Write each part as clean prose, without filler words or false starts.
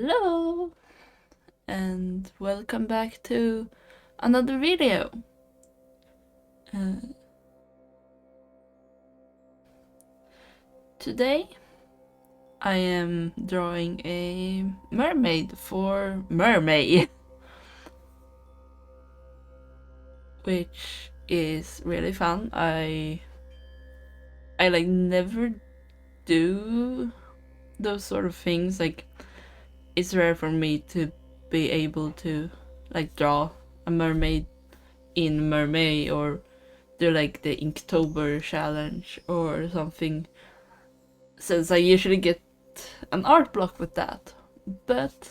Hello and welcome back to another video. Today I am drawing a mermaid for Mermay, which is really fun. I like never do those sort of things. Like, it's rare for me to be able to like draw a mermaid in Mermay or do like the Inktober challenge or something, since I usually get an art block with that. But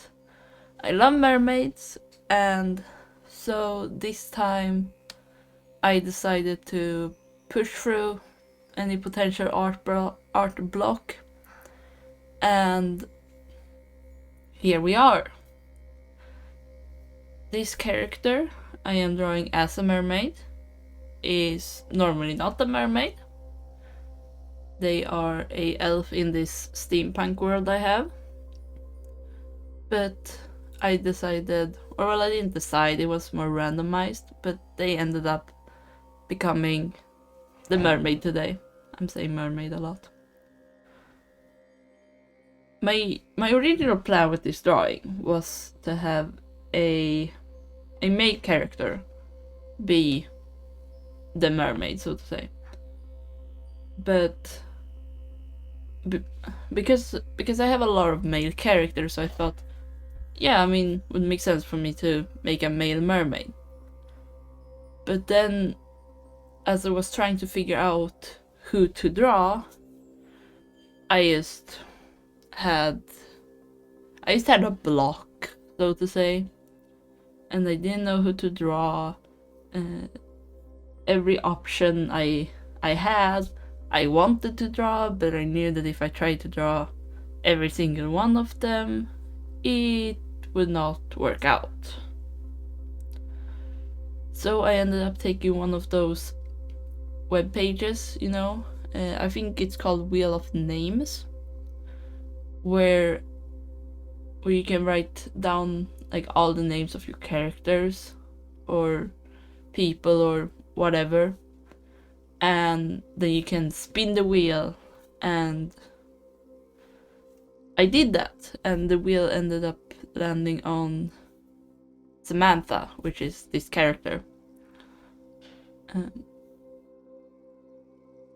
I love mermaids, and so this time I decided to push through any potential art block, and here we are. This character I am drawing as a mermaid is normally not a mermaid. They are a elf in this steampunk world I have. But I decided, or well, I didn't decide, it was more randomized, but they ended up becoming the mermaid today. I'm saying mermaid a lot. My original plan with this drawing was to have a male character be the mermaid, so to say. But because I have a lot of male characters, I thought, yeah, I mean, it would make sense for me to make a male mermaid. But then, as I was trying to figure out who to draw, I just had a block, so to say, and I didn't know who to draw. Every option I had, I wanted to draw, but I knew that if I tried to draw every single one of them, it would not work out. So I ended up taking one of those web pages, you know, I think it's called Wheel of Names, where you can write down like all the names of your characters or people or whatever, and then you can spin the wheel, and I did that, and the wheel ended up landing on Samantha, which is this character.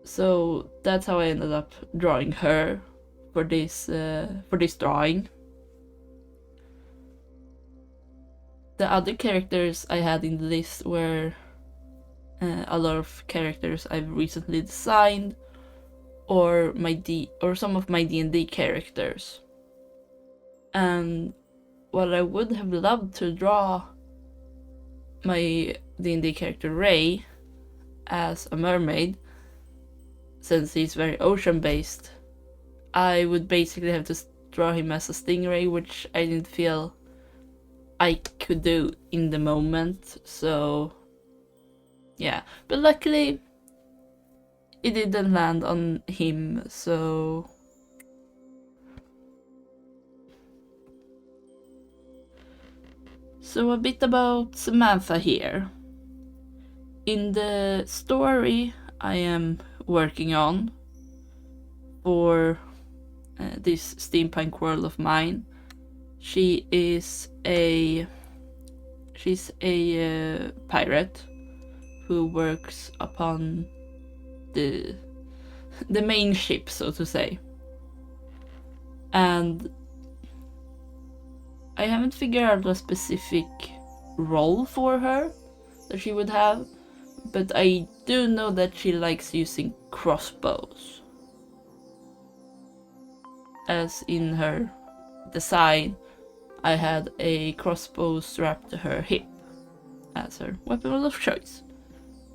So that's how I ended up drawing her for this drawing. The other characters I had in the list were a lot of characters I've recently designed, or some of my D&D characters. And while I would have loved to draw my D&D character Ray as a mermaid, since he's very ocean based, I would basically have to draw him as a stingray, which I didn't feel I could do in the moment. So yeah, but luckily it didn't land on him, so a bit about Samantha here. In the story I am working on for this steampunk world of mine, she's a pirate who works upon the main ship, so to say. And I haven't figured out a specific role for her that she would have, but I do know that she likes using crossbows. As in her design, I had a crossbow strapped to her hip as her weapon of choice,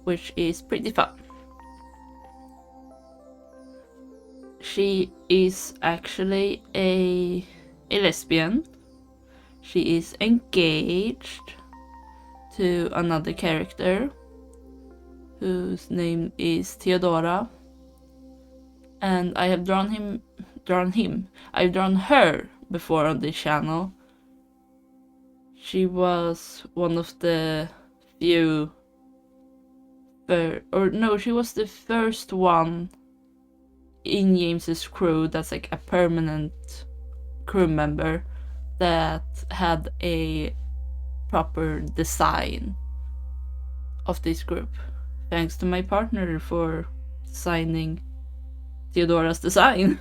which is pretty fun. She is actually a lesbian. She is engaged to another character whose name is Theodora, and I have drawn her before on this channel. She was one of the few, she was the first one in James's crew that's like a permanent crew member that had a proper design of this group. Thanks to my partner for designing Theodora's design,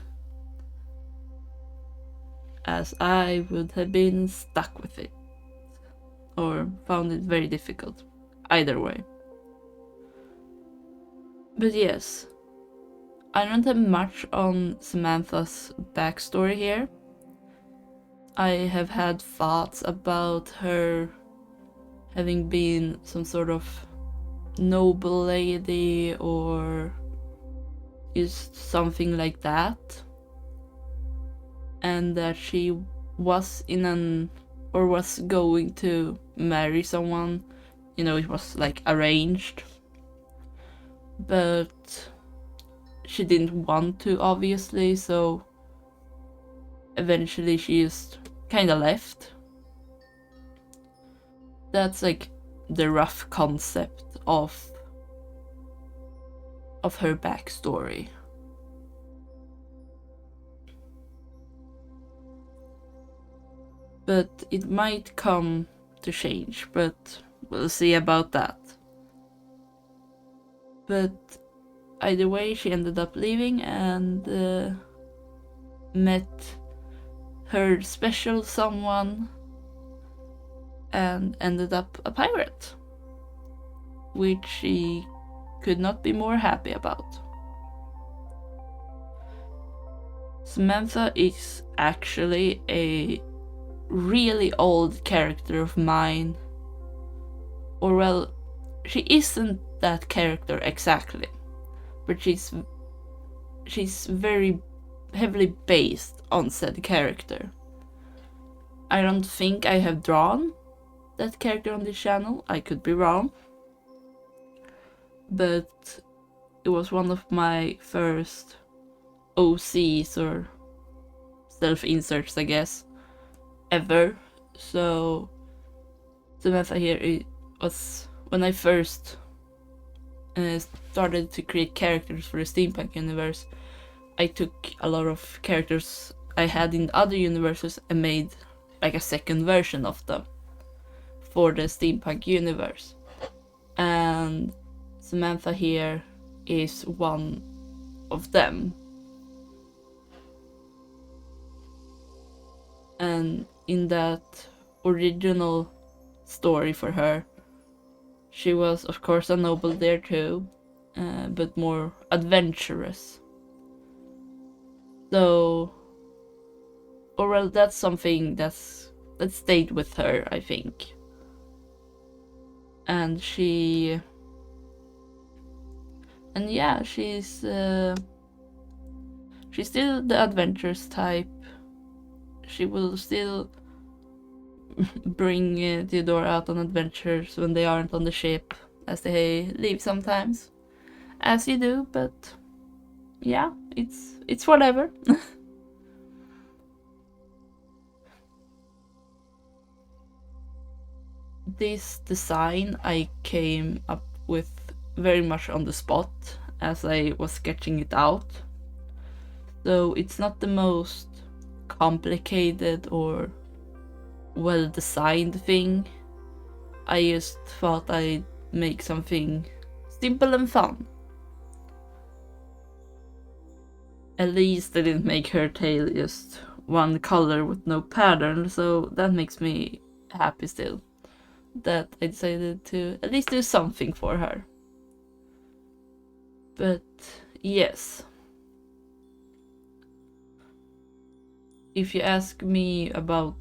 as I would have been stuck with it or found it very difficult, either way. But yes, I don't have much on Samantha's backstory here. I have had thoughts about her having been some sort of noble lady or just something like that, and that she was was going to marry someone. It was like arranged, but she didn't want to, obviously, so eventually she just kinda left. That's like the rough concept of her backstory. But it might come to change, but we'll see about that. But either way, she ended up leaving and met her special someone and ended up a pirate, which she could not be more happy about. Samantha is actually a really old character of mine. Or well, she isn't that character exactly, but she's very heavily based on said character. I don't think I have drawn that character on this channel, I could be wrong, but it was one of my first OCs or self-inserts, I guess, ever. So Samantha here, it was when I first started to create characters for the steampunk universe. I took a lot of characters I had in other universes and made like a second version of them for the steampunk universe. And Samantha here is one of them. And in that original story for her, she was of course a noble there too, but more adventurous. So, or well, that's something that stayed with her, I think. And yeah, she's still the adventurous type. She will still bring Theodora out on adventures when they aren't on the ship, as they leave sometimes, as you do. But yeah, it's whatever. This design I came up with very much on the spot as I was sketching it out, so it's not the most complicated or well designed thing. I just thought I'd make something simple and fun. At least I didn't make her tail just one color with no pattern, so that makes me happy still that I decided to at least do something for her. But yes, if you ask me about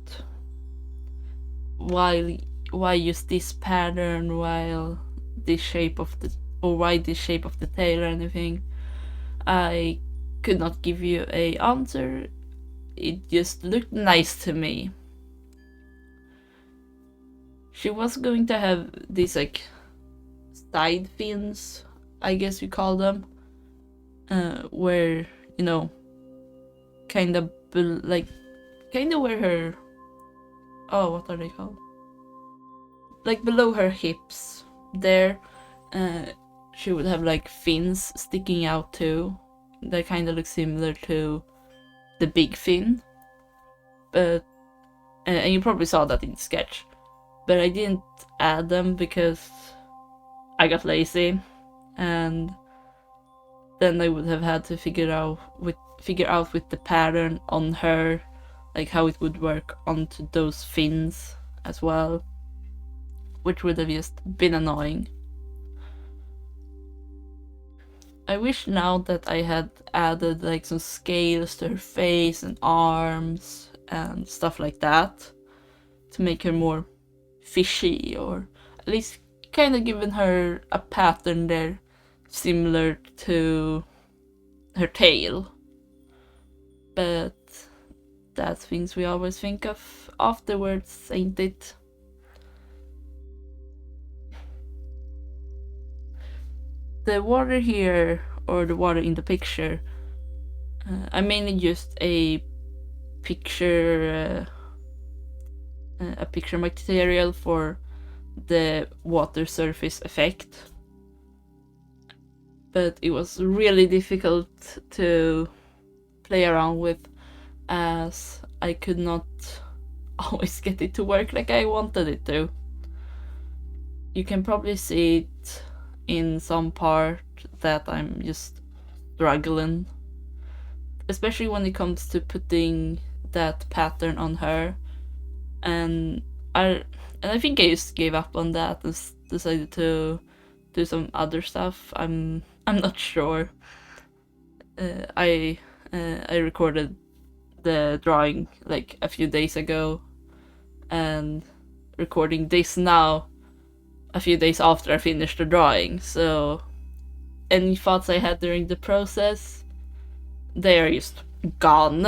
why use this pattern, why this shape of the tail or anything, I could not give you a answer. It just looked nice to me. She was going to have these like side fins, I guess you call them, where kind of like kind of where her, oh, what are they called? Like below her hips there, she would have like fins sticking out too. They kind of look similar to the big fin, but and you probably saw that in the sketch, but I didn't add them because I got lazy, and then I would have had to figure out with the pattern on her, like how it would work onto those fins as well, which would have just been annoying. I wish now that I had added like some scales to her face and arms and stuff like that to make her more fishy, or at least kind of given her a pattern there similar to her tail. But that's things we always think of afterwards, ain't it? The water here, or the water in the picture, I mainly used a picture material for the water surface effect, but it was really difficult to play around with as I could not always get it to work like I wanted it to. You can probably see it in some part that I'm just struggling, especially when it comes to putting that pattern on her, and I think I just gave up on that and decided to do some other stuff. I'm not sure. I recorded the drawing like a few days ago, and recording this now a few days after I finished the drawing, so any thoughts I had during the process, they are just gone.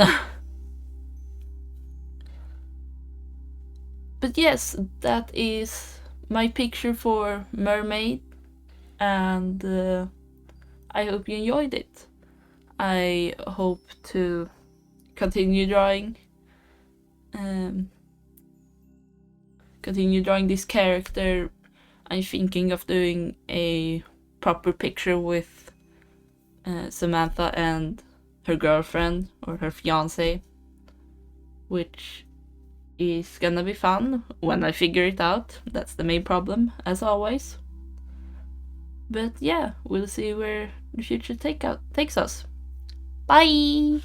But yes, that is my picture for Mermaid, and I hope you enjoyed it. I hope to continue drawing this character. I'm thinking of doing a proper picture with Samantha and her girlfriend, or her fiance, which is gonna be fun when I figure it out. That's the main problem, as always. But yeah, we'll see where the future takes us. Bye!